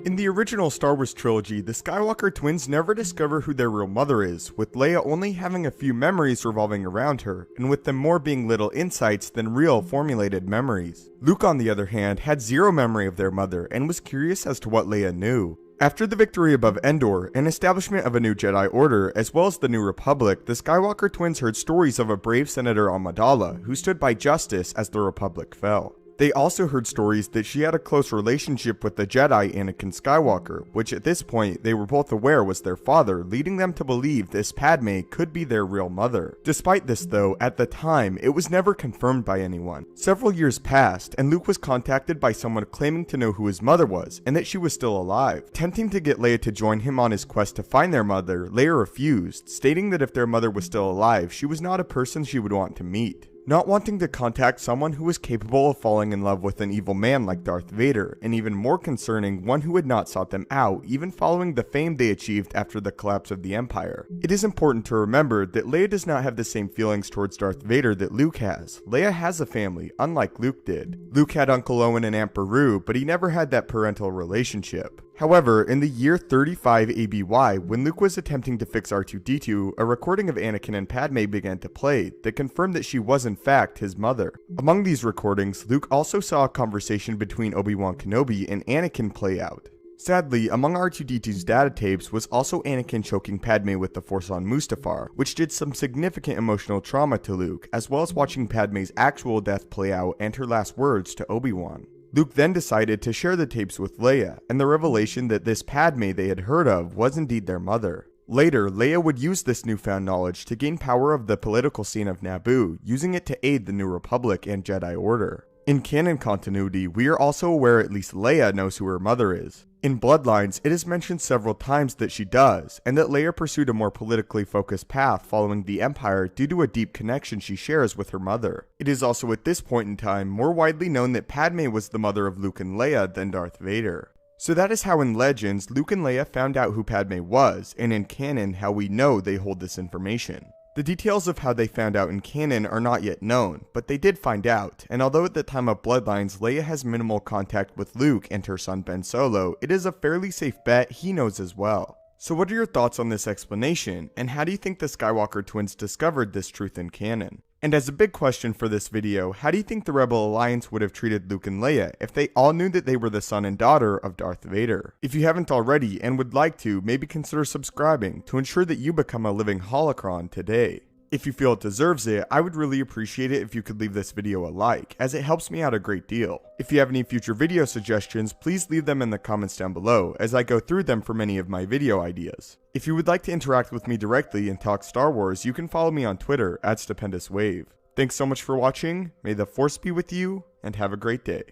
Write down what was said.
In the original Star Wars trilogy, the Skywalker twins never discover who their real mother is, with Leia only having a few memories revolving around her, and with them more being little insights than real formulated memories. Luke, on the other hand, had zero memory of their mother and was curious as to what Leia knew. After the victory above Endor and establishment of a new Jedi Order, as well as the New Republic, the Skywalker twins heard stories of a brave senator Amidala who stood by justice as the Republic fell. They also heard stories that she had a close relationship with the Jedi Anakin Skywalker, which at this point they were both aware was their father, leading them to believe this Padme could be their real mother. Despite this though, at the time, it was never confirmed by anyone. Several years passed, and Luke was contacted by someone claiming to know who his mother was, and that she was still alive. Tempting to get Leia to join him on his quest to find their mother, Leia refused, stating that if their mother was still alive, she was not a person she would want to meet. Not wanting to contact someone who was capable of falling in love with an evil man like Darth Vader, and even more concerning, one who had not sought them out, even following the fame they achieved after the collapse of the Empire. It is important to remember that Leia does not have the same feelings towards Darth Vader that Luke has. Leia has a family, unlike Luke did. Luke had Uncle Owen and Aunt Beru, but he never had that parental relationship. However, in the year 35 ABY, when Luke was attempting to fix R2-D2, a recording of Anakin and Padme began to play that confirmed that she was in fact his mother. Among these recordings, Luke also saw a conversation between Obi-Wan Kenobi and Anakin play out. Sadly, among R2-D2's data tapes was also Anakin choking Padme with the Force on Mustafar, which did some significant emotional trauma to Luke, as well as watching Padme's actual death play out and her last words to Obi-Wan. Luke then decided to share the tapes with Leia, and the revelation that this Padme they had heard of was indeed their mother. Later, Leia would use this newfound knowledge to gain power of the political scene of Naboo, using it to aid the New Republic and Jedi Order. In canon continuity, we are also aware at least Leia knows who her mother is. In Bloodlines, it is mentioned several times that she does, and that Leia pursued a more politically focused path following the Empire due to a deep connection she shares with her mother. It is also at this point in time more widely known that Padme was the mother of Luke and Leia than Darth Vader. So that is how in Legends, Luke and Leia found out who Padme was, and in canon how we know they hold this information. The details of how they found out in canon are not yet known, but they did find out, and although at the time of Bloodlines Leia has minimal contact with Luke and her son Ben Solo, it is a fairly safe bet he knows as well. So what are your thoughts on this explanation, and how do you think the Skywalker twins discovered this truth in canon? And as a big question for this video, how do you think the Rebel Alliance would have treated Luke and Leia if they all knew that they were the son and daughter of Darth Vader? If you haven't already and would like to, maybe consider subscribing to ensure that you become a living holocron today. If you feel it deserves it, I would really appreciate it if you could leave this video a like, as it helps me out a great deal. If you have any future video suggestions, please leave them in the comments down below, as I go through them for many of my video ideas. If you would like to interact with me directly and talk Star Wars, you can follow me on Twitter @StupendousWave. Thanks so much for watching, may the Force be with you, and have a great day.